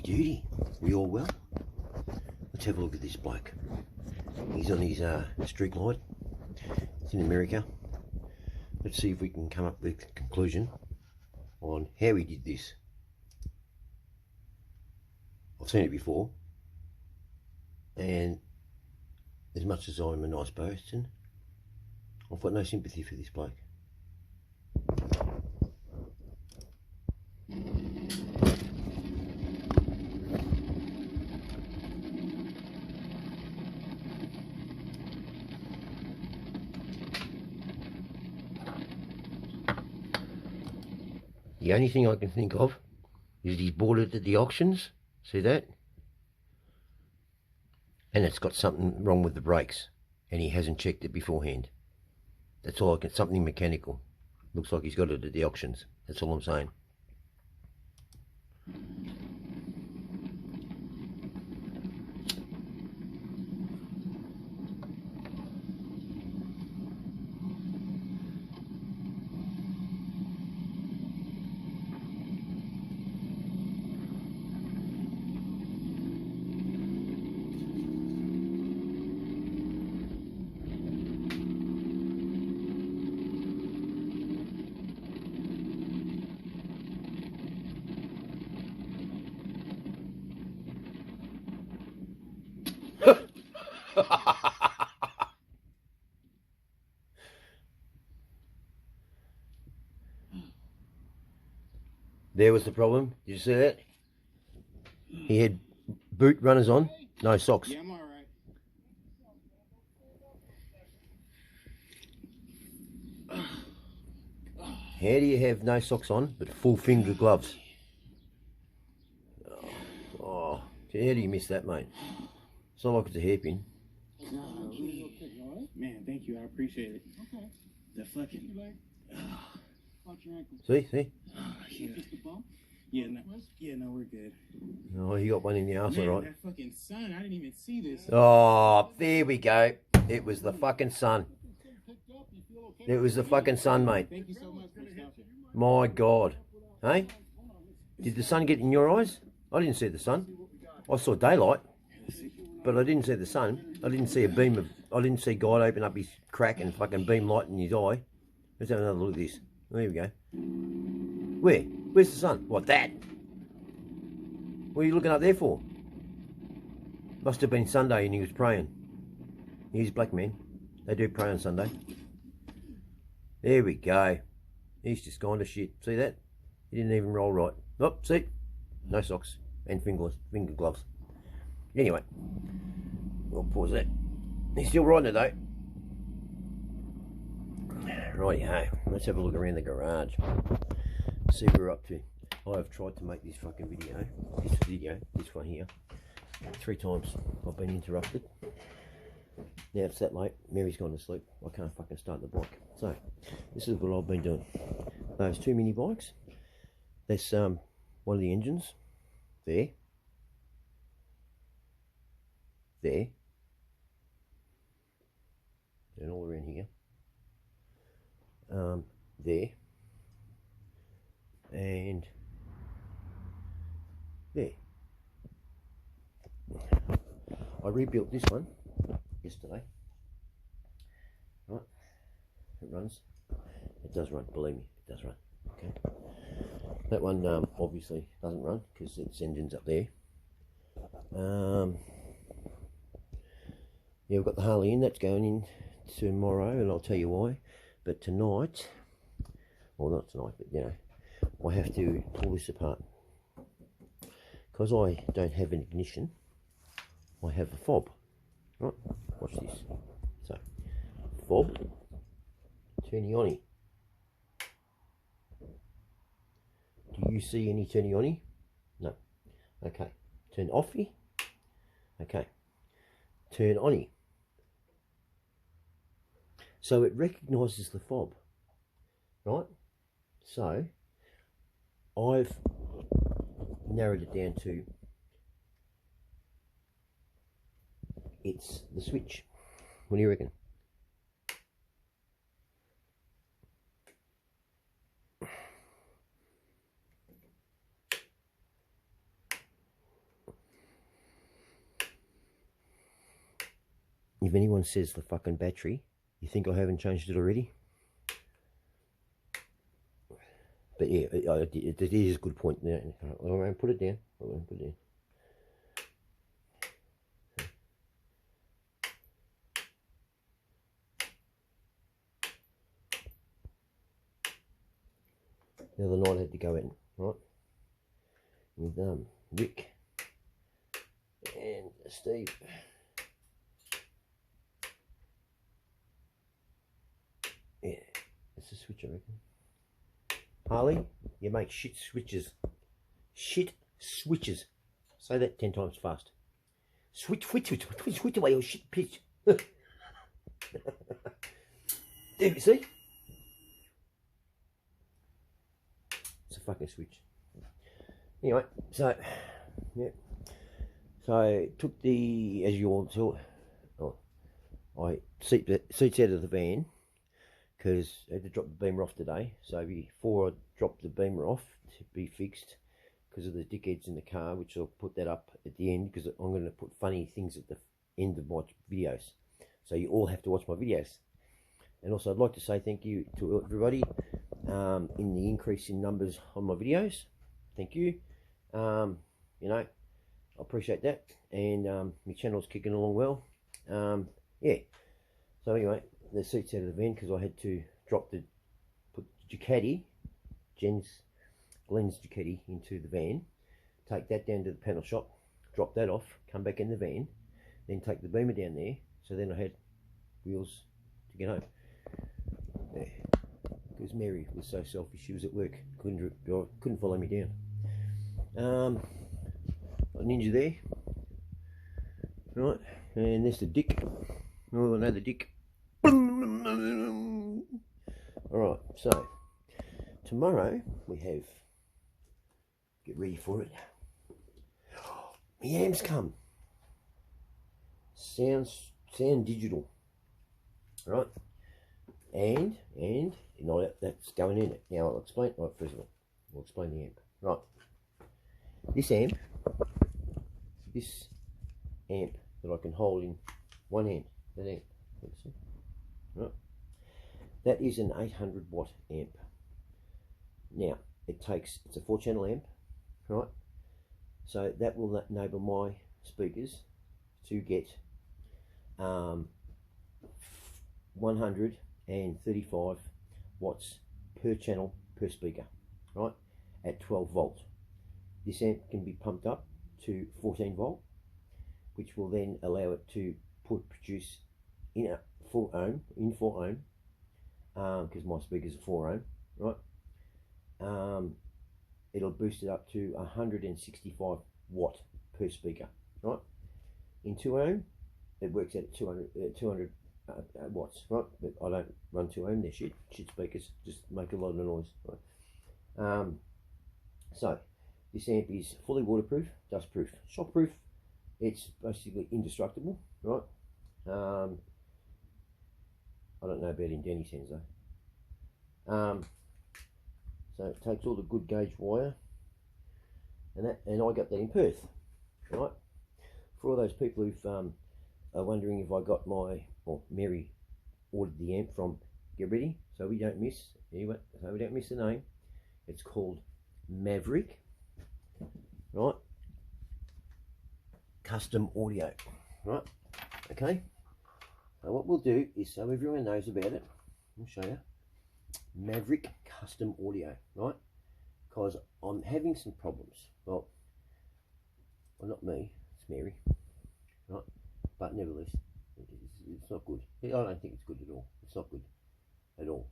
Duty. We all well? Let's have a look at this bloke. He's on his street light. It's in America. Let's see if we can come up with a conclusion on how he did this. I've seen it before, and as much as I'm a nice person, I've got no sympathy for this bloke. The only thing I can think of is he's bought it at the auctions. See that? And it's got something wrong with the brakes, and he hasn't checked it beforehand. That's all I can. Something mechanical. Looks like he's got it at the auctions. That's all I'm saying. There was the problem. Did you see that? He had boot runners on, no socks. Yeah, I'm all right. How do you have no socks on but full finger gloves? Oh, how do you miss that, mate? It's not like it's a hairpin. Man, thank you. I appreciate it. Okay. The fucking. See? Yeah, no, we're good. Oh, you got one in the arse, all right. That fucking sun, I didn't even see this. Oh, there we go. It was the fucking sun. It was the fucking sun, mate. Thank you so much for stopping. My God. Hey? Did the sun get in your eyes? I didn't see the sun. I saw daylight, but I didn't see the sun. I didn't see a beam of... I didn't see God open up his crack and fucking beam light in his eye. Let's have another look at this. There we go. Where? Where's the sun? What, that? What are you looking up there for? Must have been Sunday and he was praying. He's black man. They do pray on Sunday. There we go. He's just gone to shit. See that? He didn't even roll right. Oh, see? No socks and finger gloves. Anyway, we'll pause that. He's still riding it though. Righty-ho, let's have a look around the garage. See what we're up to. I've tried to make this fucking video, this one here, 3 times. I've been interrupted. Now it's that late, Mary's gone to sleep. I can't fucking start the bike. So, this is what I've been doing. Those 2 mini bikes. That's one of the engines. There. There. And all around here. There. And there. I rebuilt this one yesterday. Right, it runs. It does run, believe me, it does run. Okay. That one obviously doesn't run because its engine's up there. Yeah, we've got the Harley in, that's going in tomorrow, and I'll tell you why. But tonight, well not tonight, but you know, I have to pull this apart. Because I don't have an ignition, I have a fob. Right, watch this. So, fob, turny on. Do you see any turny on? No. Okay. Turn offy. Okay. Turn on. So it recognises the fob, right? So I've narrowed it down to it's the switch. What do you reckon? if anyone says the fucking battery, you think I haven't changed it already? But yeah, it is a good point. Now, all right, put it down. All right, put it down. The other night I had to go in, right, with Rick and Steve. Yeah, it's a switch, I reckon. Harley, you make shit switches. Shit switches. Say that 10 times fast. Switch away your shit pitch. There you see? It's a fucking switch. Anyway, so, yeah. So I took the, as you all saw, I seats out of the van, because I had to drop the beamer off today. So before I dropped the beamer off to be fixed, because of the dickheads in the car, which I'll put that up at the end, because I'm going to put funny things at the end of my videos. So you all have to watch my videos. And also I'd like to say thank you to everybody in the increase in numbers on my videos. Thank you. You know, I appreciate that. And my channel's kicking along well. Yeah. So anyway, the seats out of the van, because I had to put the Ducati, Glenn's Ducati, into the van, take that down to the panel shop, drop that off, come back in the van, then take the beamer down there. So then I had wheels to get home. Yeah. Because Mary was so selfish, she was at work, couldn't follow me down. Got a Ninja there, right, and there's the Dick. Oh, another Dick. Alright, so tomorrow we have, get ready for it, my yams come, sound digital, right, and no, that's going in it. Now I'll explain. Right, first of all, we'll explain the amp. Right, this amp that I can hold in one hand, that amp, right, that is an 800 watt amp. Now it's a 4-channel amp, right, so that will enable my speakers to get 135 watts per channel per speaker, right, at 12 volt. This amp can be pumped up to 14 volt, which will then allow it to produce in a 4 ohm, because my speakers are 4 ohm, right. It'll boost it up to 165 watt per speaker, right. In 2 ohm, it works out at 200 watts, right. But I don't run 2 ohm, they're shit speakers, just make a lot of noise, right. So this amp is fully waterproof, dustproof, shockproof. It's basically indestructible, right. I don't know about in Danny's hands though. So it takes all the good gauge wire, and I got that in Perth, right. For all those people who've are wondering if I got Mary ordered the amp from, get ready, so we don't miss the name. It's called Maverick, right, custom audio, right. Okay, so what we'll do is, so everyone knows about it, I'll show you. Maverick custom audio, right, because I'm having some problems. Well, not me, it's Mary, right, but nevertheless it's not good. I don't think it's good at all. It's not good at all.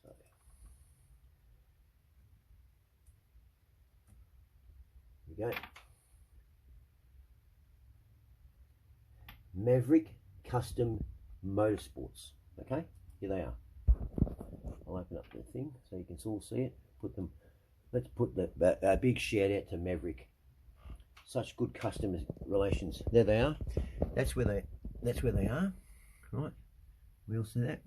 So here we go. Maverick Custom Motorsports. Okay, here they are. I'll open up the thing so you can all see it. Let's put a big shout out to Maverick. Such good customer relations. There they are. That's where they are. Right. We all see that.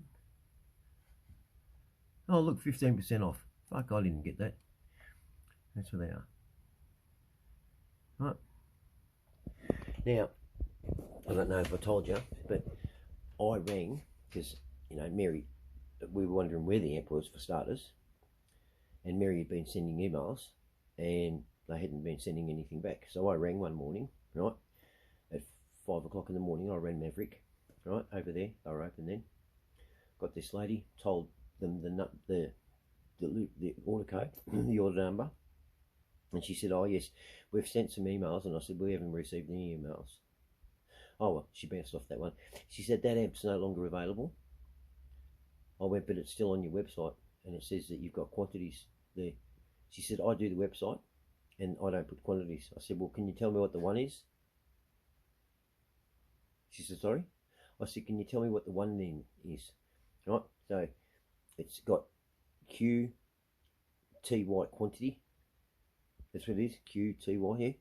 Oh look, 15% off. Fuck, I didn't get that. That's where they are. Right. Now, I don't know if I told you, but I rang because, you know, Mary, we were wondering where the amp was for starters, and Mary had been sending emails and they hadn't been sending anything back. So I rang one morning, right, at 5 o'clock in the morning. I rang Maverick, right, over there. They were open then. Got this lady, told them the order code, the order number, and she said, oh yes, we've sent some emails. And I said, we haven't received any emails. Oh well, she bounced off that one. She said, that amp's no longer available. I went, but it's still on your website and it says that you've got quantities there. She said, I do the website and I don't put quantities. I said, well, can you tell me what the one is? She said, sorry? I said, can you tell me what the one then is? Right, so it's got QTY quantity. That's what it is, QTY here.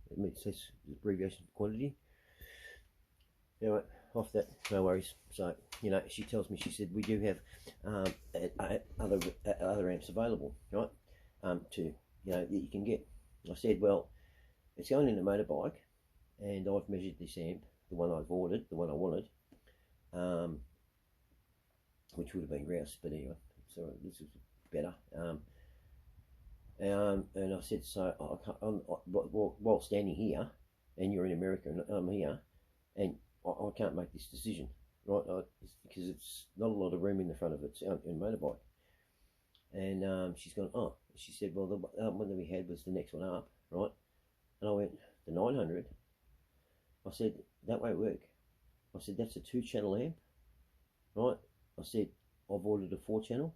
It says abbreviation for quantity. Anyway, off that, no worries. So, you know, she tells me, she said, we do have other amps available, right? To, you know, that you can get. I said, well, it's going in a motorbike, and I've measured this amp, the one I've ordered, the one I wanted, which would have been Rouse, but anyway, so this is better. And I said, so while standing here, and you're in America, and I'm here, and I can't make this decision, right? Because it's not a lot of room in the front of it, in a motorbike. And she's gone, oh, she said, well, the one that we had was the next one up, right? And I went, the 900? I said, that won't work. I said, that's a 2-channel amp, right? I said, I've ordered a 4-channel,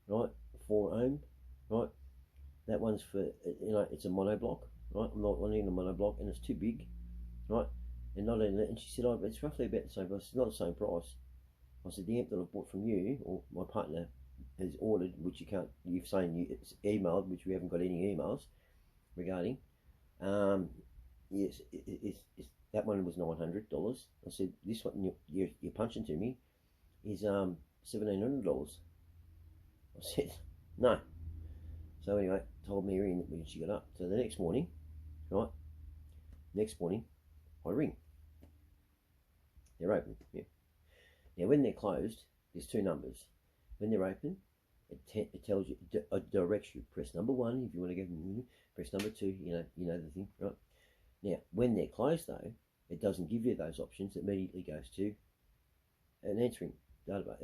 right? 4 ohm, right? That one's for, you know, it's a monoblock, right? I'm not wanting a monoblock, and it's too big, right? And not only that, and she said, oh, it's roughly about the same price. It's not the same price. I said, the amp that I bought from you, or my partner has ordered, which you can't, you're saying it's emailed, which we haven't got any emails regarding. Yes, it's that one was $900. I said, this one you're punching to me is $1,700. I said, no. So anyway, told Mary when she got up. So the next morning, right? Next morning, I ring. They're open. Yeah. Now when they're closed, there's 2 numbers. When they're open, it tells you, it directs you. Press number 1 if you want to go. Press number 2. You know the thing, right? Now when they're closed though, it doesn't give you those options. It immediately goes to an answering database,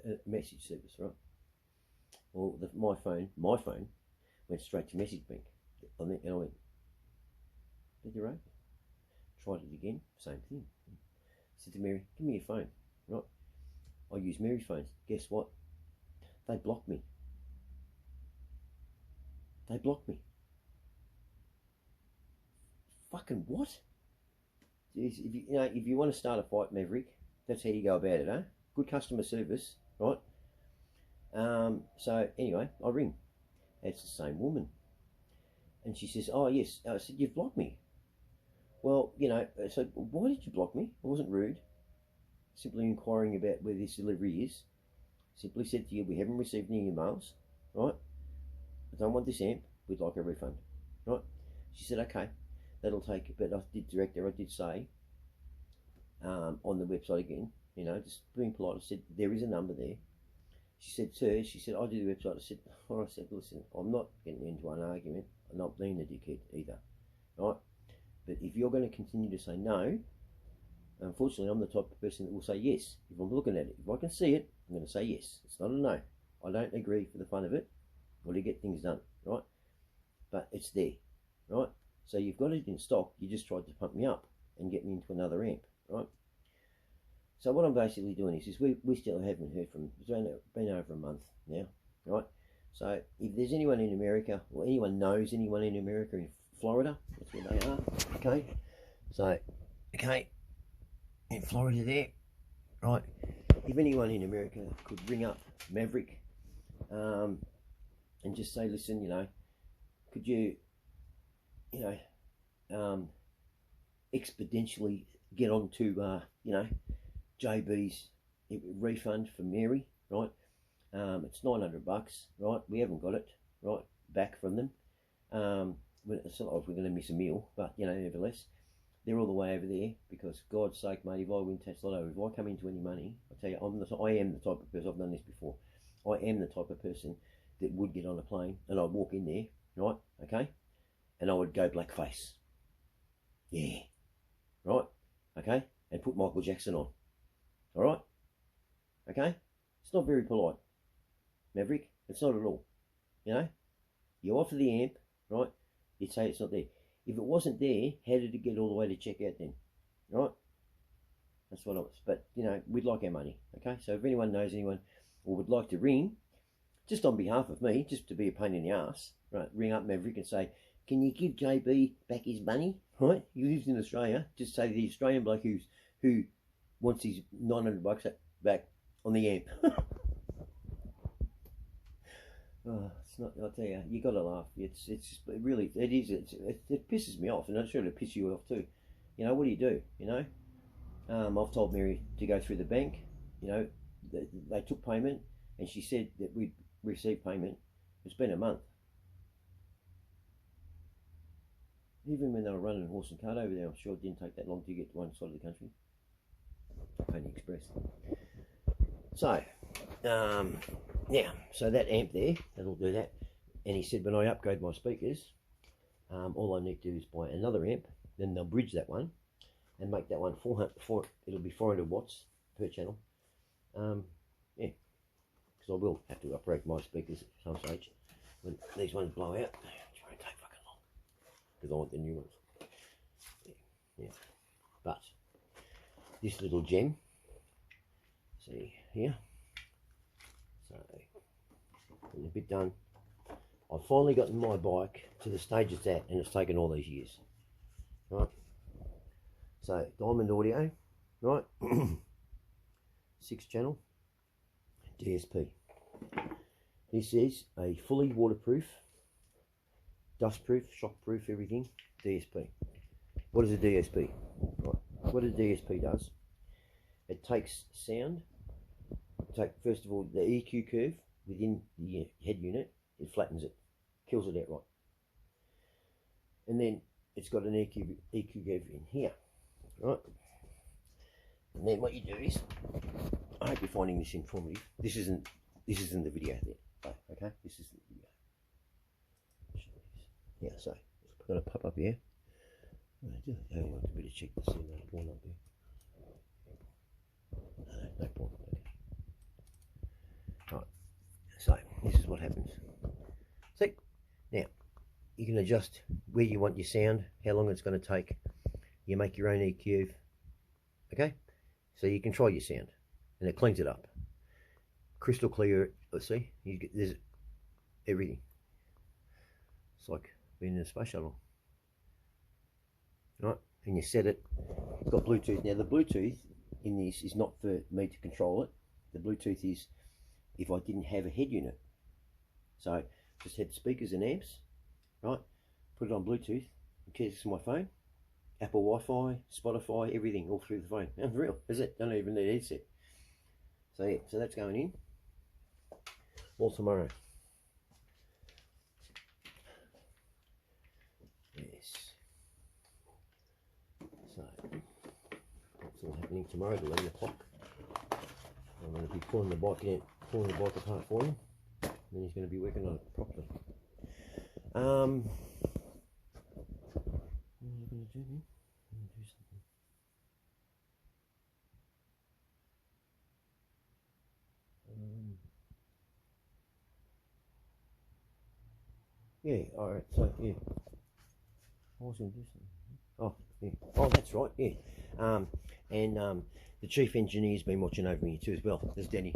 a message service, right? Well, my phone went straight to message bank. And I went, but you're open. Tried it again, same thing. Said to Mary, give me your phone, right? I use Mary's phone. Guess what? They blocked me. They blocked me. Fucking what? If you want to start a fight, Maverick, that's how you go about it, huh? Good customer service, right? So anyway, I ring. It's the same woman, and she says, "Oh yes." I said, "You've blocked me." Well, you know, so why did you block me? I wasn't rude. Simply inquiring about where this delivery is. Simply said to you, we haven't received any emails, right? I don't want this amp. We'd like a refund, right? She said, okay, that'll take it. But I did direct her. I did say on the website again, you know, just being polite. I said, there is a number there. She said, sir, she said, I do the website. I said, I said, listen, I'm not getting into an argument. I'm not being a dickhead either, right? But if you're going to continue to say no, unfortunately, I'm the type of person that will say yes. If I'm looking at it, if I can see it, I'm going to say yes. It's not a no. I don't agree for the fun of it or to get things done, right? But it's there, right? So you've got it in stock. You just tried to pump me up and get me into another amp, right? So what I'm basically doing is we still haven't heard from, it's been over a month now, right? So if there's anyone in America, or anyone knows anyone in America, in Florida, that's where they are, okay? So, okay, in Florida there, right? If anyone in America could ring up Maverick and just say, listen, you know, could you, you know, exponentially get on to, you know, JB's refund for Mary, right? It's $900, right? We haven't got it, right, back from them. It's not like we're going to miss a meal, but, you know, nevertheless. they're all the way over there because God's sake, mate, if I win tax lotto, if I come into any money, I tell you, I am the type of person, I've done this before, I am the type of person that would get on a plane and I'd walk in there, right, okay, and I would go blackface. Yeah, right, okay, and put Michael Jackson on, all right, okay, it's not very polite, Maverick, it's not at all, you know, you offer the amp, right, you'd say it's not there. If it wasn't there, how did it get all the way to checkout then? Right? That's what I was. But, you know, we'd like our money. Okay? So if anyone knows anyone or would like to ring, just on behalf of me, just to be a pain in the ass, right, ring up Maverick and say, can you give JB back his money? Right? He lives in Australia. Just say the Australian bloke who wants his $900 back on the amp. Oh, it's not. I'll tell you, you got to laugh. It's really, it is. It pisses me off, and I'm sure it'll piss you off too. You know, what do you do? You know, I've told Mary to go through the bank. You know, they took payment, and she said that we'd received payment. It's been a month. Even when they were running horse and cart over there, I'm sure it didn't take that long to get to one side of the country. Pony Express. So, yeah, so that amp there, that'll do that. And he said when I upgrade my speakers, all I need to do is buy another amp, then they'll bridge that one and make that one 400, it'll be 400 watts per channel. Yeah, because I will have to upgrade my speakers at some stage when these ones blow out. It won't take fucking long because I want the new ones. Yeah. But this little gem, see here, so a bit done. I've finally gotten my bike to the stage it's at, and it's taken all these years, right? So Diamond Audio, right? 6 channel DSP. This is a fully waterproof, dustproof, shockproof, everything DSP. What is a DSP? Right. What a DSP does, it takes sound. First of all, the EQ curve within the head unit, it flattens it, kills it outright. And then it's got an EQ curve in here, right? And then what you do is, I hope you're finding this informative. This isn't the video there, okay? This is the video. Yeah, so it's going to pop up here. I want a bit of check to see that porn up there. No porn. Okay. Right. So this is what happens. See, now you can adjust where you want your sound, how long it's going to take. You make your own EQ. Okay, so you control your sound, and it cleans it up. Crystal clear. Let's see. There's everything. It's like being in a space shuttle. Right, and you set it. It's got Bluetooth. Now the Bluetooth in this is not for me to control it. The Bluetooth is if I didn't have a head unit. So just had speakers and amps, right? Put it on Bluetooth, connect it to my phone, Apple Wi-Fi, Spotify, everything all through the phone. Unreal, is it? Don't even need a headset. So yeah, so that's going in. All tomorrow. Yes. So that's all happening tomorrow at 11 o'clock. I'm going to be pulling the bike apart for him. And then he's going to be working on it properly. What am I going to do then? I'm going to do something. Yeah, alright, so yeah. I was going to do something. Oh, yeah. Oh, that's right, yeah. The chief engineer's been watching over me too as well. There's Danny.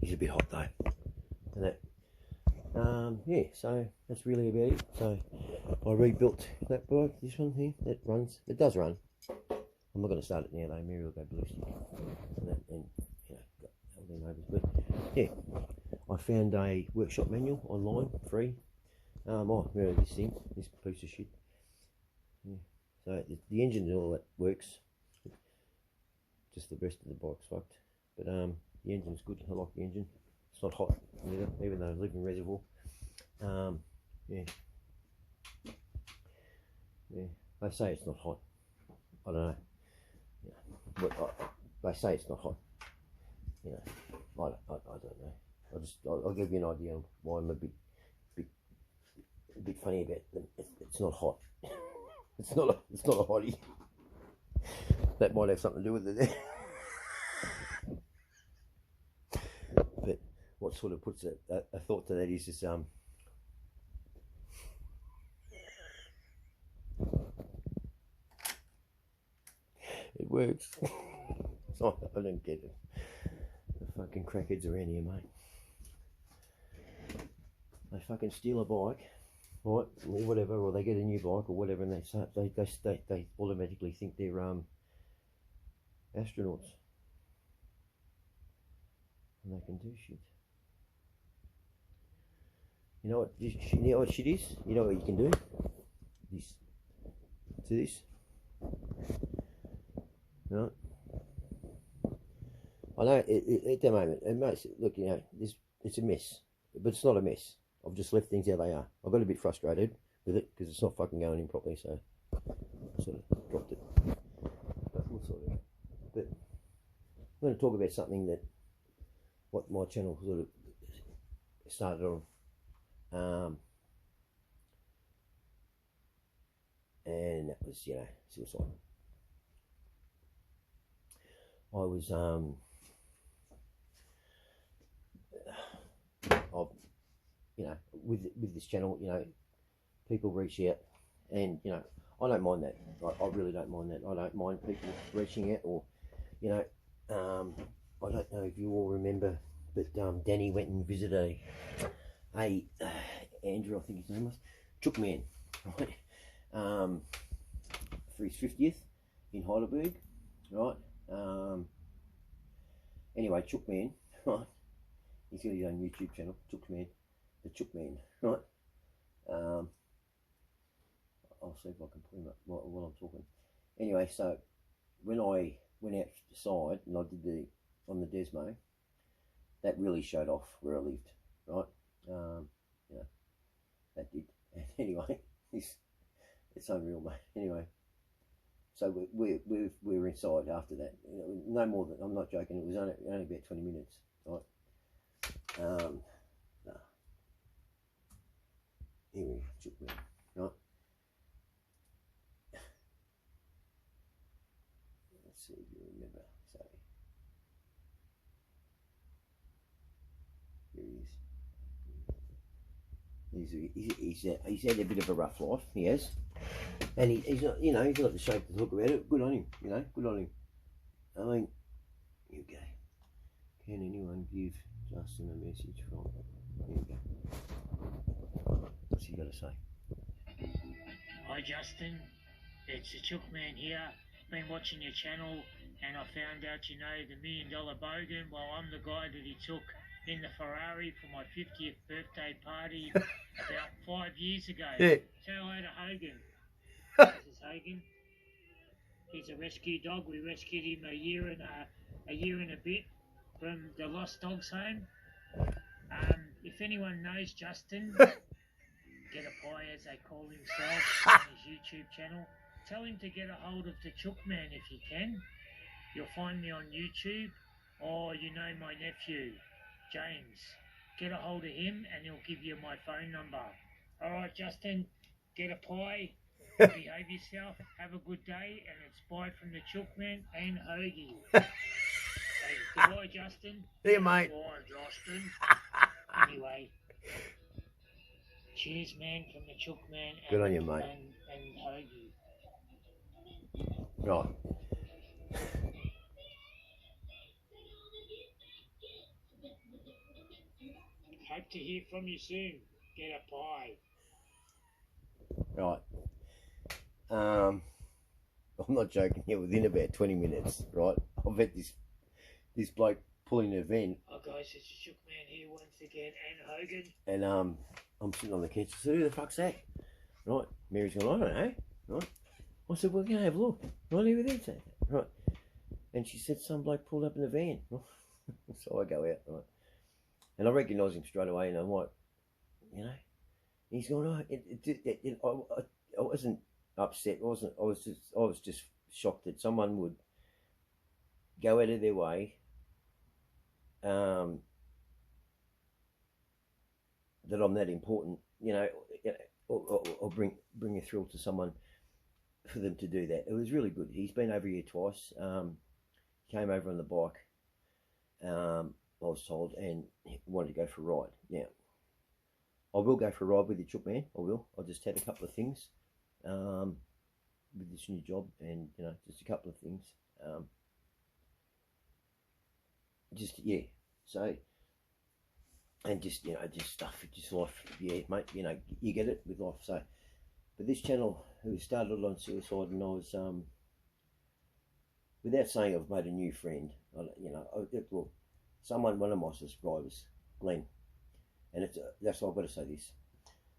He's a bit hot though. And that. Yeah, so that's really about it. So I rebuilt that bike, this one here, that runs. It does run. I'm not going to start it now though. Mary will go ballistic. And you know, got all them overs. But yeah, I found a workshop manual online, free. Oh, really, this piece of shit. Yeah. So the engine and all that works. Just the rest of the bike's fucked. But the engine's good. I like the engine. It's not hot either, even though I live in reservoir. Yeah. Yeah, they say it's not hot. I don't know. Yeah. But they say it's not hot. You know, I don't know. I'll give you an idea of why I'm a bit funny about them. It's not hot. It's not a hottie. That might have something to do with it. But what sort of puts a thought to that is this it works. So I don't get it. The fucking crackheads around here, mate. They fucking steal a bike, right, or whatever, or they get a new bike or whatever, and they automatically think they're astronauts, and they can do shit. You know what shit is? You know what you can do? This to this. Right. I know at the moment, it makes it look, you know, it's a mess, but it's not a mess. I've just left things how they are. I got a bit frustrated with it because it's not fucking going in properly, so I sort of dropped it. But we'll sort it out. But I'm going to talk about something that what my channel sort of started on, and that was, you know, suicide. I was you know, with this channel, you know, people reach out, and you know, I don't mind that. I really don't mind that. I don't mind people reaching out, or you know, I don't know if you all remember, but Danny went and visited Andrew, I think his name was, Chook Man, right, for his 50th in Heidelberg, right. Anyway, Chook Man, right, he's got his own YouTube channel, Chook Man, the Chook Man, right. I'll see if I can put him up while I'm talking. Anyway, so when I went outside and I did on the Desmo, that really showed off where I lived, right. You know, that did. And anyway, it's unreal, mate. Anyway, so we were inside after that. You know, no more than, I'm not joking, it was only about 20 minutes, right. No. Here we Chook Man, right. Let's see if you remember. So here he is. He's had a bit of a rough life, he has, and he's not, you know, he's not ashamed to talk about it. Good on him, you know, good on him. I mean, here we go. Can anyone give Justin a message from? Here we go. What's he got to say? Hi Justin, it's the Chook Man here. Been watching your channel and I found out you know the $1 Million Bogan. Well, I'm the guy that he took in the Ferrari for my 50th birthday party about 5 years ago. Yeah. Say hello to Hogan. This is Hogan. He's a rescue dog. We rescued him a year and a bit from the Lost Dogs Home. If anyone knows Justin, Get a Pie as they call himself on his YouTube channel, tell him to get a hold of the Chook Man if he can. You'll find me on YouTube, or you know my nephew, James. Get a hold of him and he'll give you my phone number. Alright Justin, get a pie, behave yourself, have a good day, and it's bye from the Chook Man and Hoagie. Say goodbye Justin. See you, mate. Goodbye Justin. Anyway. Cheers, man, from the Chook Man and, good on you, mate. And Hoagie. Right. Hope to hear from you soon. Get a pie. Right. I'm not joking here, within about 20 minutes, right, I've had this bloke pulling a van. Oh guys, it's the Chook Man here once again, and Hogan. And I'm sitting on the couch. I said, who the fuck's that? Right. Mary's going, I don't know. Right. I said, well, go have a look. Right over there. Right. And she said, some bloke pulled up in the van. So I go out, right. And I recognise him straight away, and I'm like, you know, he's going, oh, I wasn't upset, wasn't I? I was just shocked that someone would go out of their way, that I'm that important, or bring a thrill to someone for them to do that. It was really good. He's been over here twice. Came over on the bike, I was told, and he wanted to go for a ride. Now, I will go for a ride with the Chook Man. I will. I just had a couple of things with this new job, and just a couple of things. So, and just just stuff, just life. Yeah, mate. You get it with life. So, but this channel, who started on suicide, and I was without saying I've made a new friend. Well, one of my subscribers, Glenn, and that's why I've got to say this.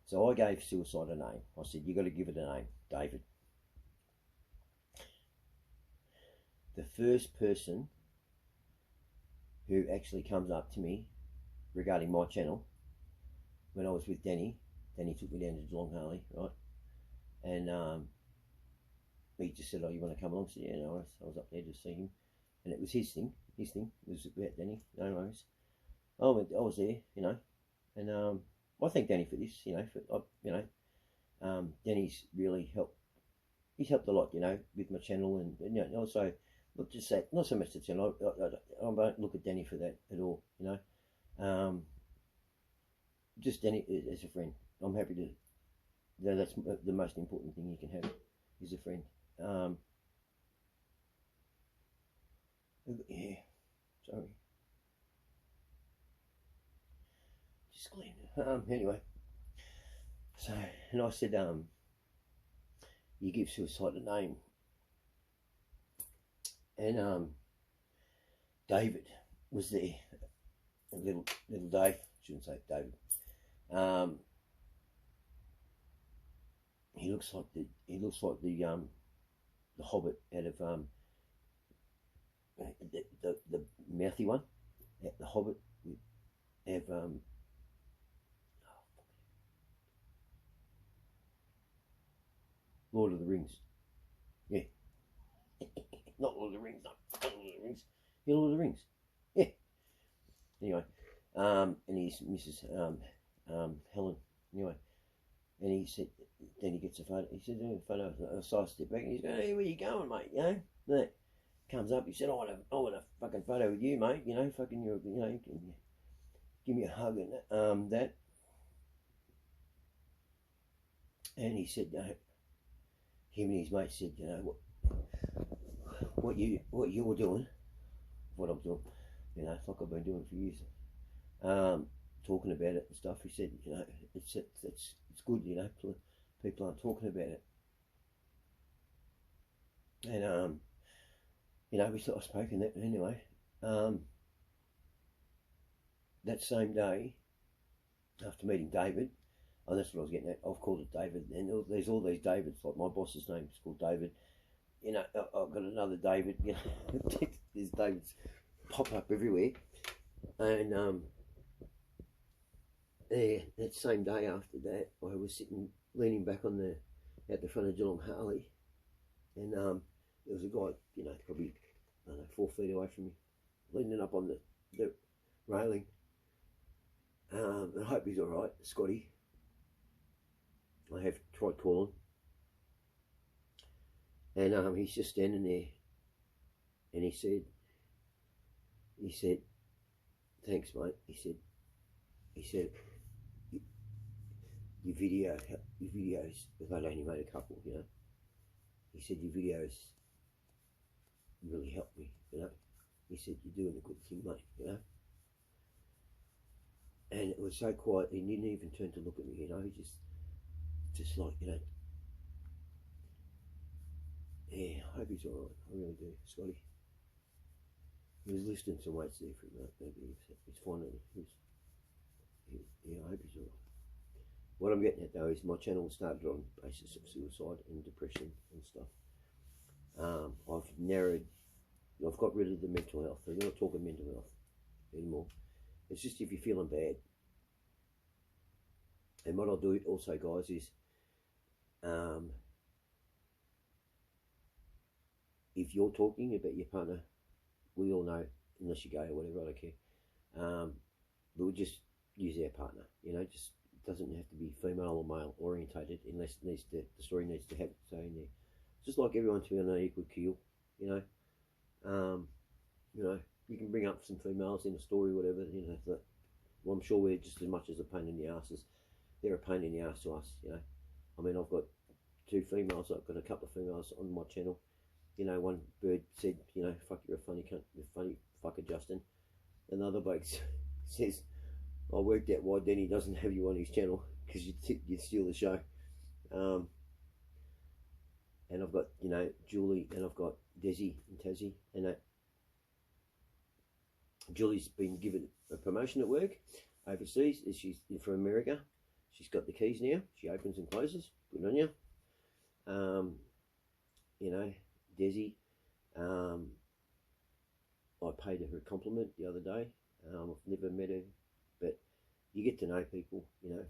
So I gave suicide a name. I said, you got to give it a name, David. The first person who actually comes up to me regarding my channel, when I was with Danny took me down to Geelong Harley, right? And he just said, oh, you want to come along? I said, yeah, no worries. I was up there to see him. And it was his thing. His thing was about Danny, no worries. I was there, and I thank Danny for this, Danny's really helped. He's helped a lot, with my channel, and also not just that, not so much the channel. I don't look at Danny for that at all, just Danny as a friend. I'm happy to. That's the most important thing you can have, is a friend. Yeah, sorry. Just clean. Anyway, so, and I said, you give suicide a name, and David was there. Little Dave, shouldn't say David. He looks like the Hobbit out of the mouthy one, the Hobbit. Have Lord of the Rings. Yeah. Not Lord of the Rings, no. Not Lord of the Rings. Yeah, Lord of the Rings. Yeah. Anyway, and he's Mrs. Helen. Anyway, and he said, then he gets a photo. He said, a photo. So I step back, and he's going, hey, where you going, mate? That comes up. He said, I want a fucking photo with you, mate. Fucking you can give me a hug and that. And he said, him and his mate said, what you're doing, what I'm doing, like I've been doing for years, talking about it and stuff. He said, it's good, people aren't talking about it. And we sort of spoke in that anyway. That same day, after meeting David, oh, that's what I was getting at. I've called it David, and there's all these Davids. Like my boss's name is called David. I've got another David. There's Davids pop up everywhere, and that same day after that, I was leaning back at the front of Geelong Harley, and there was a guy, probably 4 feet away from me, leaning up on the railing. I hope he's all right, Scotty. I have tried calling, and he's just standing there, and he said, thanks, mate. He said, your videos, I've only made a couple, he said, your videos really helped me, he said, you're doing a good thing, mate, and it was so quiet, he didn't even turn to look at me, he just like, yeah, I hope he's alright, I really do, Scotty. He was lifting some weights there for him, maybe he's finding it, yeah, I hope he's alright. What I'm getting at though is my channel started on the basis of suicide and depression and stuff. I've got rid of the mental health. I'm not talking mental health anymore. It's just if you're feeling bad. And what I'll do also, guys, is if you're talking about your partner, we all know, unless you're gay or whatever, I don't care. We'll just use our partner. You know, just it doesn't have to be female or male orientated, unless it needs to. The story needs to have it say in there. Just like everyone to be on an equal keel. You know, you can bring up some females in a story, whatever. You know, that, well, I'm sure we're just as much as a pain in the ass as they're a pain in the ass to us. You know, I mean, I've got 2 females. I've got a couple of females on my channel. You know, one bird said, you know, fuck, you're a funny cunt, you're funny fucker, Justin. Another bloke says, I worked out why Denny doesn't have you on his channel, because you'd steal the show. And I've got, you know, Julie, and I've got Desi and Tassie, and that. Julie's been given a promotion at work overseas. She's from America. She's got the keys now. She opens and closes. Good on you. You know, Desi, I paid her a compliment the other day. I've never met her, but you get to know people, you know.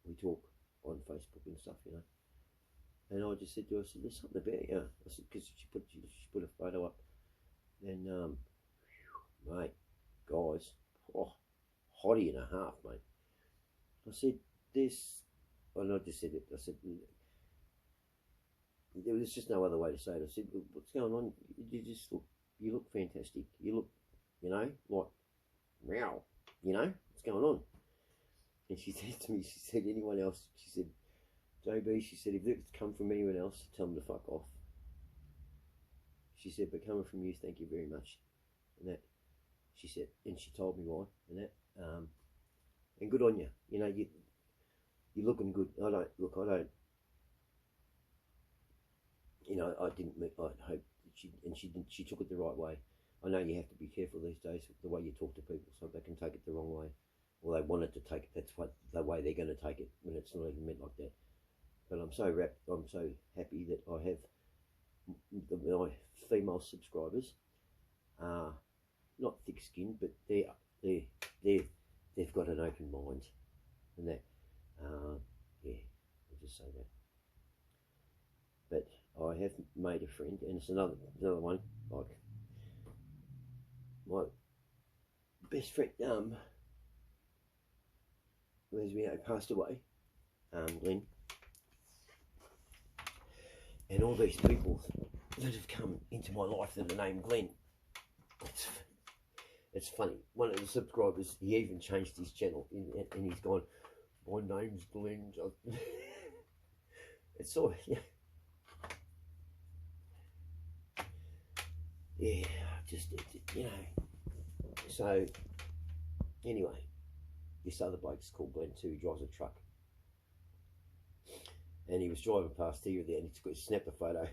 We talk on Facebook and stuff, you know. And I just said to her, I said, there's something about you. I said, because she put a photo up. And, mate, guys, hottie and a half, mate. I said, and I just said it, I said, there was just no other way to say it. I said, what's going on? You look fantastic. You look, you know, like, meow, you know, what's going on? And she said to me, she said, anyone else, she said, JB, she said, if it's come from anyone else, tell them to fuck off. She said, but coming from you, thank you very much. And that, she said, and she told me why, and that, and good on you. You know, you're looking good. I don't, you know, I hope she took it the right way. I know you have to be careful these days with the way you talk to people, so they can take it the wrong way, or they wanted to take it. That's what the way they're going to take it when it's not even meant like that. But I'm so happy that I have my female subscribers are not thick-skinned, but they've got an open mind, and that yeah, I'll just say that. But I have made a friend, and it's another one, like my best friend, who as we know passed away, Glenn, and all these people that have come into my life that are named Glenn. It's funny. One of the subscribers, he even changed his channel, and he's gone, my name's Glenn. It's sort of, yeah. Yeah, just, you know. So, anyway, this other bloke's called Glenn too. He drives a truck. And he was driving past here there, and he snapped a photo.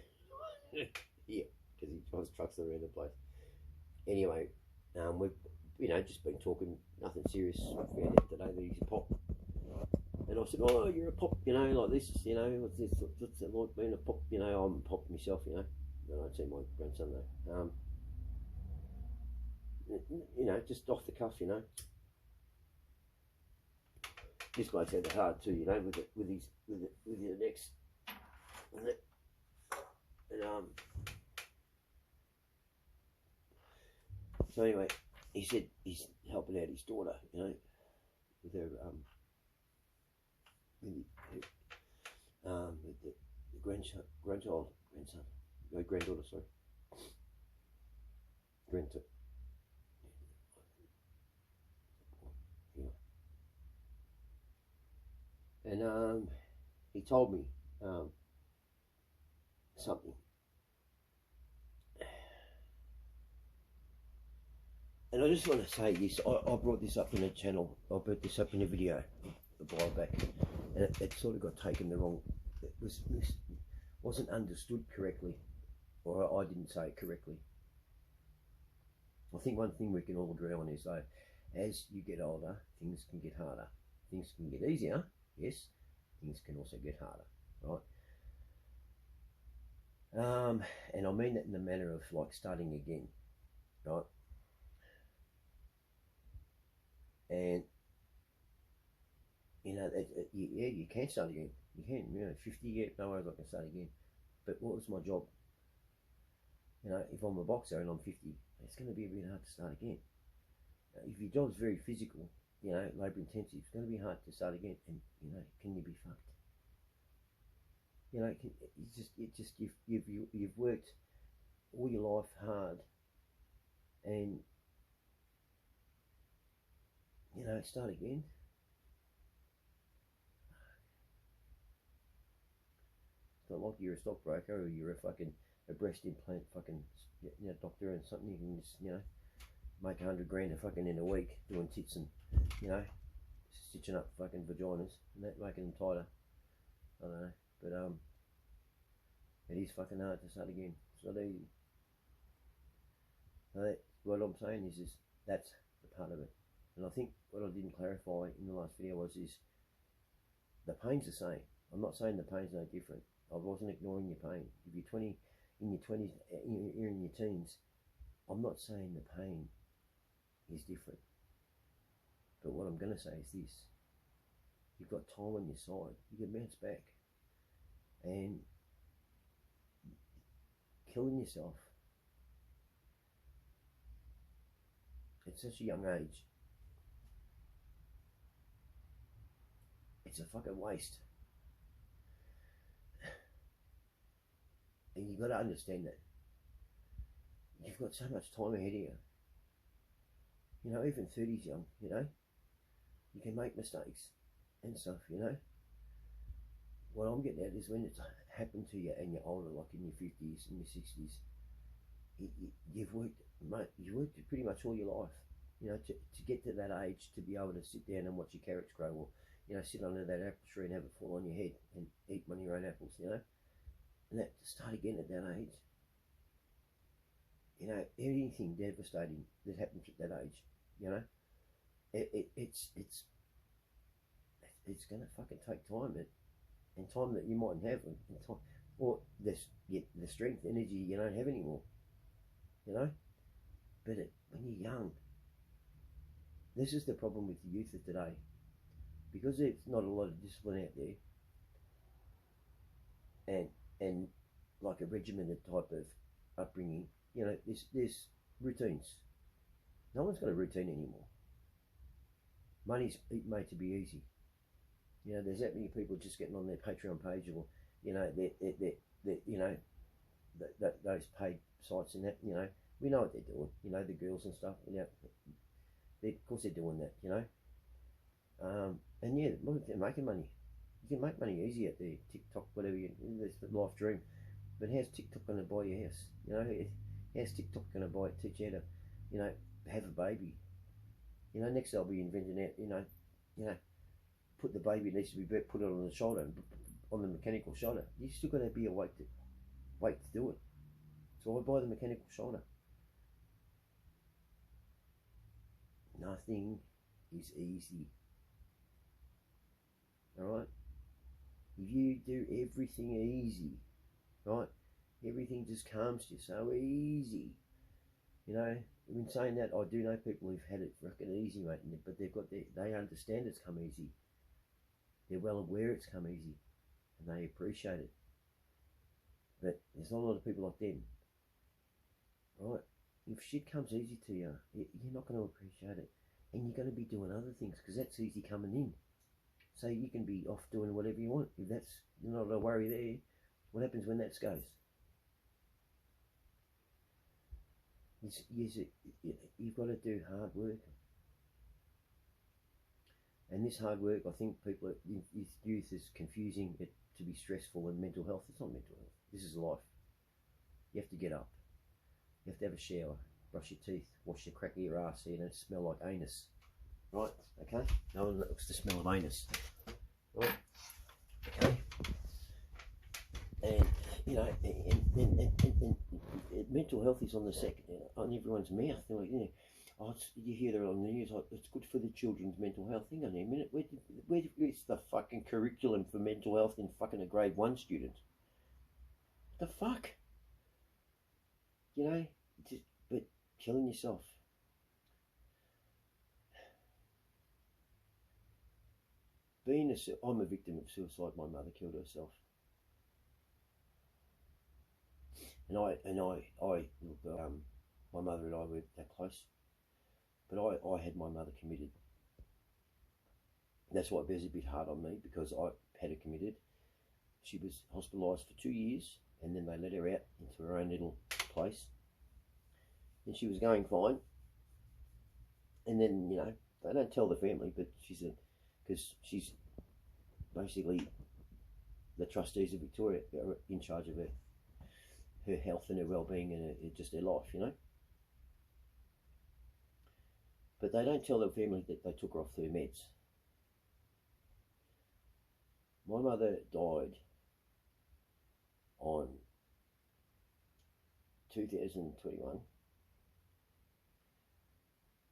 Yeah, because he drives trucks around the place. Anyway, we've, you know, just been talking, nothing serious. I found out today that he's a pop. And I said, oh, you're a pop, you know, like this, you know, what's it like being a pop? You know, I'm a pop myself, you know. I don't see my grandson though. You know, just off the cuff, you know. This bloke's had it hard too, you know, with your next, and so anyway, he said he's helping out his daughter, you know, with her the granddaughter, sorry, granddaughter. And he told me something, and I just want to say this. I brought this up in a channel. I brought this up in a video a while back, and it sort of got taken the wrong. It wasn't understood correctly, or I didn't say it correctly. I think one thing we can all agree on is though, as you get older, things can get harder. Things can get easier. Yes, things can also get harder, right? And I mean that in the manner of like starting again, right? And you know, yeah, you can start again. You can, you know, 50, yeah, no worries, I can start again. But what was my job? You know, if I'm a boxer and I'm 50, it's going to be a bit hard to start again. If your job's very physical, you know, labour intensive, it's going to be hard to start again. And you know, can you be fucked? You know, you've worked all your life hard, and you know, start again. It's not like you're a stockbroker or you're a breast implant doctor and something. You can just, you know, make 100 grand in a week doing tits and, you know, stitching up fucking vaginas and that, making them tighter. I don't know, but it is fucking hard to start again. It's not easy. So what I'm saying is that's the part of it. And I think what I didn't clarify in the last video was the pain's the same. I'm not saying the pain's no different. I wasn't ignoring your pain. If you're 20, in your 20s, you're in your teens, I'm not saying the pain is different. But what I'm going to say is this. You've got time on your side. You can bounce back. And killing yourself at such a young age, it's a fucking waste. And you've got to understand that. You've got so much time ahead of you. You know, even 30's young, you know. You can make mistakes and stuff, you know. What I'm getting at is when it's happened to you and you're older, like in your 50s and your 60s, you've worked pretty much all your life, you know, to get to that age, to be able to sit down and watch your carrots grow, or, you know, sit under that apple tree and have it fall on your head and eat one of your own apples, you know. And that to start again at that age, you know, anything devastating that happens at that age, you know, it's going to fucking take time, and time that you mightn't have, and time, or the strength, energy you don't have anymore, you know. But when you're young, this is the problem with the youth of today, because there's not a lot of discipline out there, and like a regimented type of upbringing, you know, there's routines. No one's got a routine anymore. Money's made to be easy. You know, there's that many people just getting on their Patreon page, or, you know, you know, those paid sites and that, you know, we know what they're doing, you know, the girls and stuff, you know, of course they're doing that, you know, and yeah, look, they're making money. You can make money easy at the TikTok, whatever, that's the life dream. But how's TikTok going to buy your house? You know, how's TikTok going to teach you how to, you know, have a baby? You know, next they'll be inventing out, you know, put the baby, needs to be put it on the shoulder, on the mechanical shoulder. You still got to be awake to do it. So I buy the mechanical shoulder. Nothing is easy. Alright? If you do everything easy, right, everything just comes to you so easy. You know, in saying that, I do know people who've had it fucking easy, mate, but they understand it's come easy. They're well aware it's come easy, and they appreciate it. But there's not a lot of people like them, right? If shit comes easy to you, you're not going to appreciate it, and you're going to be doing other things because that's easy coming in. So you can be off doing whatever you want. If that's not a worry there, what happens when that goes? You've got to do hard work. And this hard work, I think youth is confusing it to be stressful and mental health. It's not mental health. This is life. You have to get up. You have to have a shower, brush your teeth, wash your crack of your ass, and it smell like anus. Right, okay? No one likes the smell of anus. Right, okay? And, you know, and mental health is on the on everyone's mouth. They're like, you know, you hear that on the news, like, it's good for the children's mental health. Hang on a minute, where's the fucking curriculum for mental health in fucking a grade 1 student? The fuck? You know, but killing yourself. I'm a victim of suicide. My mother killed herself. my mother and I were that close, but I had my mother committed. That's why it bears a bit hard on me, because I had her committed. She was hospitalised for 2 years, and then they let her out into her own little place, and she was going fine. And then, you know, they don't tell the family, but because she's basically the trustees of Victoria are in charge of her health and her well-being and just her life, you know. But they don't tell the family that they took her off her meds. My mother died on 2021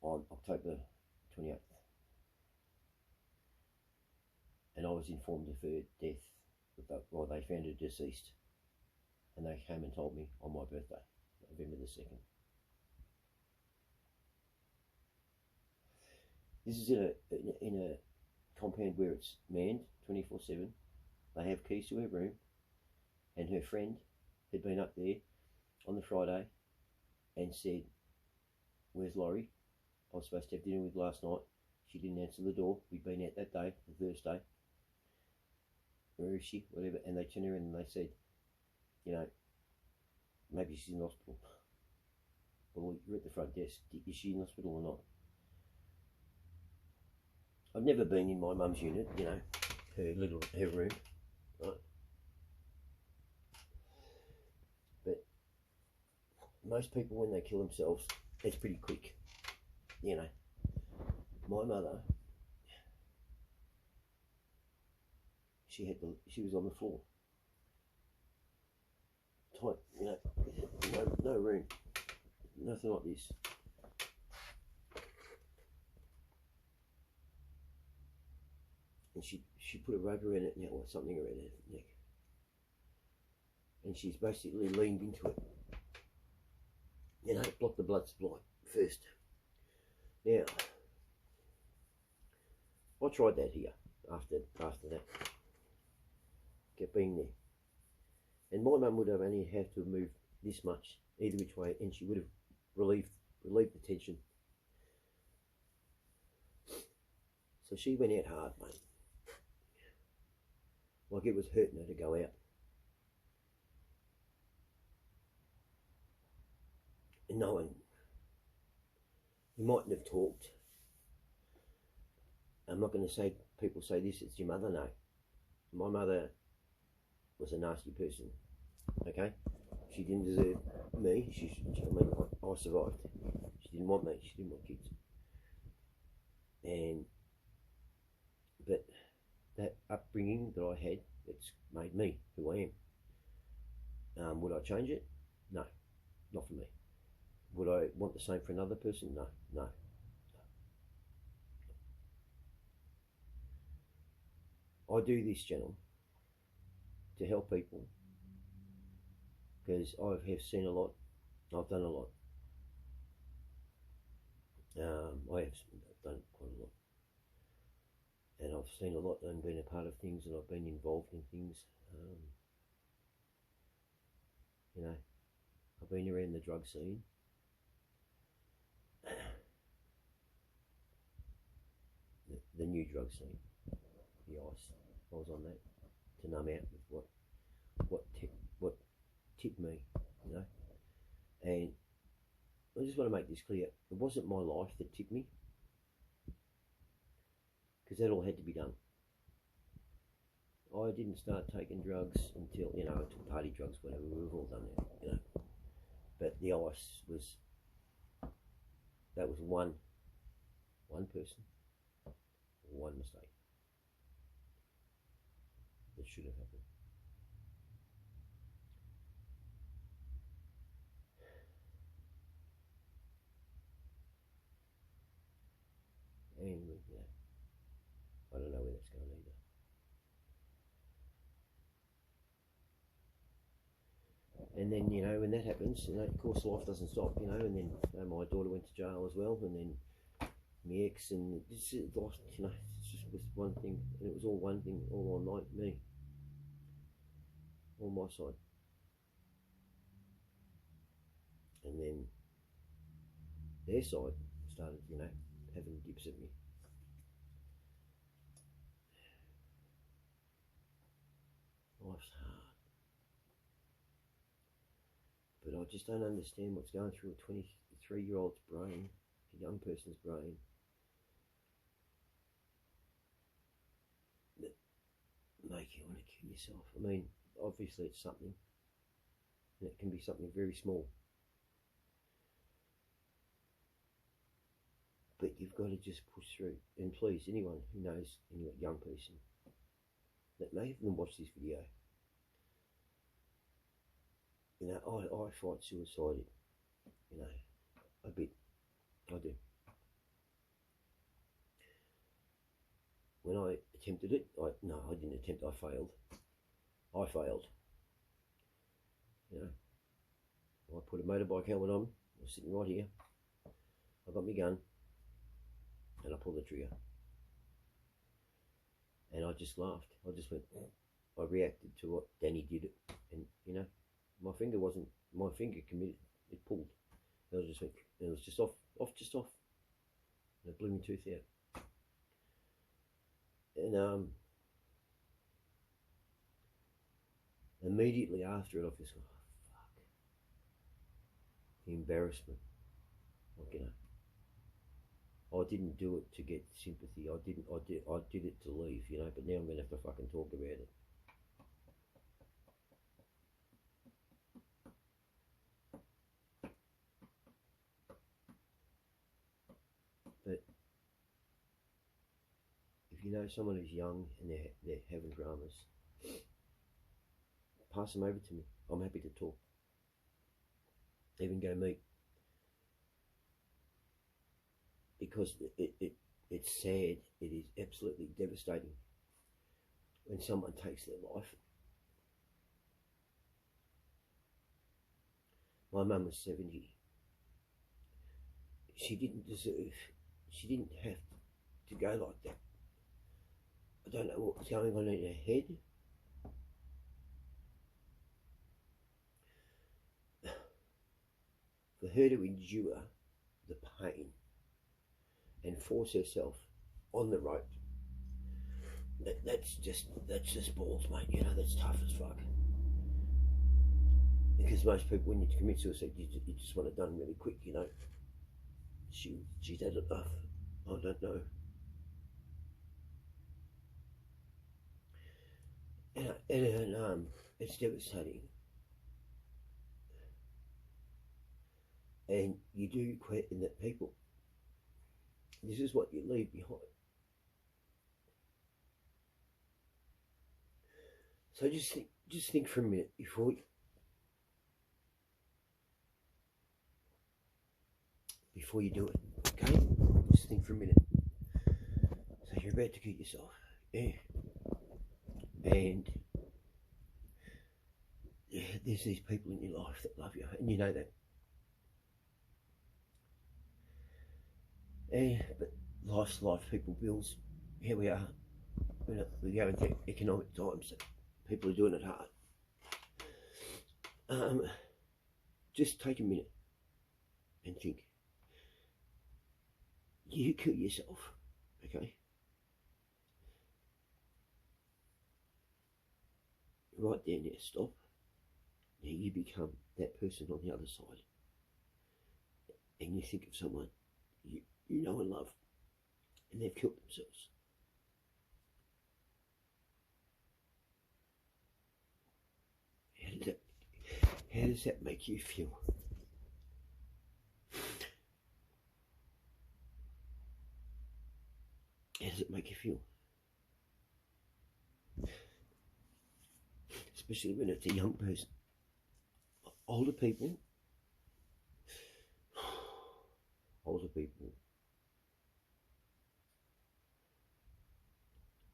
on October 28th, and I was informed of her death. Well, they found her deceased, and they came and told me on my birthday, November the 2nd. This is in a compound where it's manned 24/7. They have keys to her room, and her friend had been up there on the Friday and said, "Where's Laurie? I was supposed to have dinner with last night. She didn't answer the door. We'd been out that day, the Thursday. Where is she?" Whatever. And they turned around and they said, "You know, maybe she's in hospital." Well, you're at the front desk. Is she in hospital or not? I've never been in my mum's unit, you know, her room, right? But most people, when they kill themselves, it's pretty quick, you know. My mother, she was on the floor, tight, you know, no room, nothing like this. And she put a rope around it, or something around her neck, and she's basically leaned into it, you know, block the blood supply first. Now, I tried that here after that, kept being there, and my mum would have only had to have moved this much either which way, and she would have relieved the tension. So she went out hard, mate. Like it was hurting her to go out. And no one, you mightn't have talked. I'm not going to say, people say this, it's your mother, no. My mother was a nasty person, okay? She didn't deserve me. I survived. She didn't want me, she didn't want kids. But that upbringing that I had, it's made me who I am. Would I change it? No, not for me. Would I want the same for another person? No. I do this channel to help people because I have seen a lot, I've done a lot. I have done quite a lot. And I've seen a lot and been a part of things, and I've been involved in things. You know, I've been around the drug scene. The new drug scene, the ice. I was on that to numb out with what tipped me, you know. And I just want to make this clear: it wasn't my life that tipped me, because that all had to be done. I didn't start taking drugs until, you know, I took party drugs, whatever, we've all done that, you know. But the ice was, that was one person, one mistake that should have happened. And, you know, I don't know where that's going either. And then, you know, when that happens, you know, of course life doesn't stop, you know, and then my daughter went to jail as well, and then my ex, and it's just, you know, it's just was one thing, and it was all one thing, all on me, on my side. And then their side started, you know, having dips at me. Life's hard. But I just don't understand what's going through a 23-year-old's brain, a young person's brain, that make you want to kill yourself. I mean, obviously it's something, and it can be something very small. But you've got to just push through. And please, anyone who knows any young person that may even watch this video, you know, I fight suicide, you know, a bit. I do. When I attempted it, I didn't attempt, I failed. I failed. You know, I put a motorbike helmet on, I was sitting right here, I got my gun, and I pulled the trigger. And I just laughed. I just went, I reacted to what Danny did, and you know, my finger committed, it pulled. And I just went, and it was just off, and it blew my tooth out. And immediately after it, I just went, oh, fuck. The embarrassment. Like, you know, I didn't do it to get sympathy. I did it to leave, you know, but now I'm going to have to fucking talk about it. But if you know someone who's young and they're having dramas, pass them over to me. I'm happy to talk. Even go meet. Because it's sad, it is absolutely devastating when someone takes their life. My mum was 70. She didn't have to go like that. I don't know what was going on in her head. For her to endure the pain and force herself on the rope, that's just balls, mate. You know, that's tough as fuck. Because most people, when you commit suicide, you just want it done really quick, you know. She's had enough. I don't know. And it's devastating. And you do question that people, this is what you leave behind. So just think for a minute before you do it, okay? Just think for a minute. So you're about to kill yourself, yeah? And there's these people in your life that love you, and you know that. But life's life, people, bills. Here we are. We go into economic times. People are doing it hard. Just take a minute and think. You kill yourself, okay? Right there now, stop. Now you become that person on the other side. And you think of someone you know and love, and they've killed themselves. How does that make you feel? How does it make you feel? Especially when it's a young person. Older people,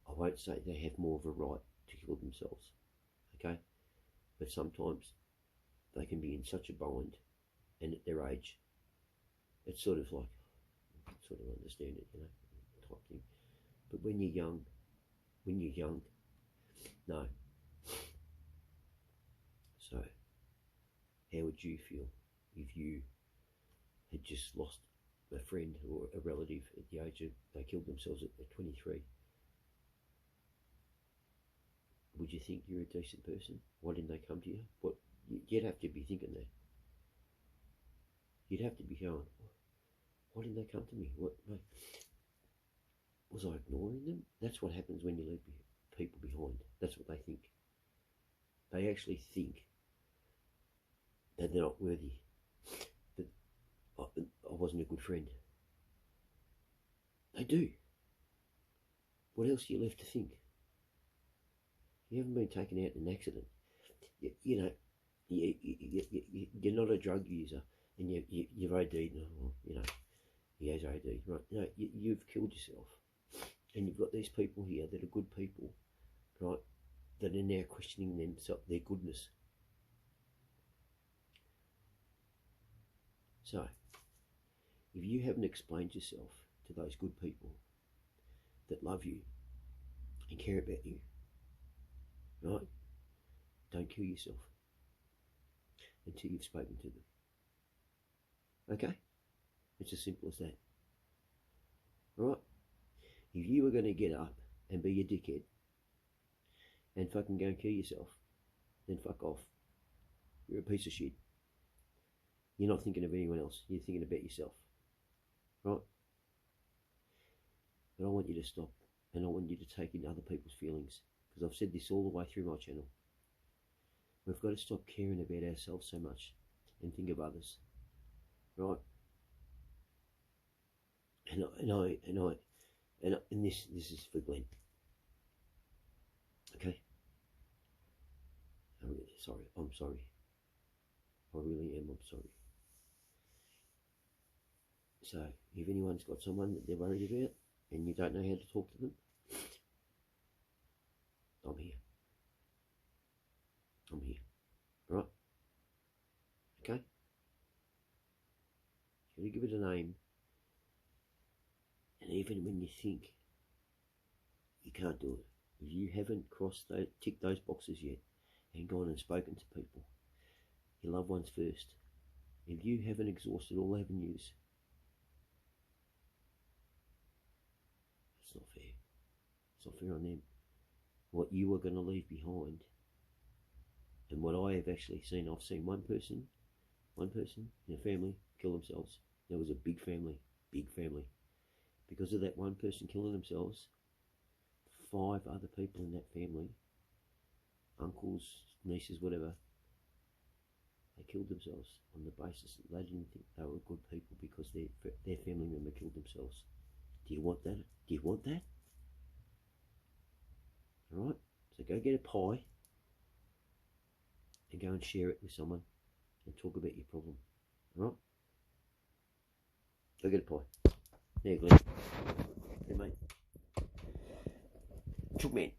I won't say they have more of a right to kill themselves, okay? But sometimes they can be in such a bind, and at their age, it's sort of like, I can sort of understand it, you know, type thing. But when you're young, no. So, how would you feel if you had just lost a friend or a relative at the age of, they killed themselves at 23, would you think you're a decent person? Why didn't they come to you? What, you'd have to be thinking that. You'd have to be going, why didn't they come to me? What, mate, was I ignoring them? That's what happens when you leave people behind. That's what they think. They actually think that they're not worthy, that I wasn't a good friend. They do. What else are you left to think? You haven't been taken out in an accident. You know, you're not a drug user, and you've OD'd, you know, he has OD'd, right? No, you've killed yourself. And you've got these people here that are good people, right, that are now questioning their goodness. So, if you haven't explained yourself to those good people that love you and care about you, right, don't kill yourself until you've spoken to them. Okay? It's as simple as that. Right? If you were going to get up and be a dickhead and fucking go and kill yourself, then fuck off. You're a piece of shit. You're not thinking of anyone else. You're thinking about yourself. Right? But I want you to stop, and I want you to take in other people's feelings, because I've said this all the way through my channel. We've got to stop caring about ourselves so much and think of others. Right? And this is for Glenn. Okay? I'm really sorry. I'm sorry. I really am. I'm sorry. So, if anyone's got someone that they're worried about and you don't know how to talk to them, I'm here. I'm here. Right? Okay? You gotta give it a name. And even when you think you can't do it, if you haven't ticked those boxes yet and gone and spoken to people, your loved ones first, if you haven't exhausted all avenues, it's not fair. It's not fair on them. What you are going to leave behind, and what I have actually seen, I've seen one person in a family kill themselves. There was a big family. Because of that one person killing themselves, 5 other people in that family, uncles, nieces, whatever, they killed themselves on the basis that they didn't think they were good people because their family member killed themselves. Do you want that? Do you want that? Alright? So go get a pie and go and share it with someone and talk about your problem. Alright? Go get a pie. There, Glenn. Hey, mate. Chook man.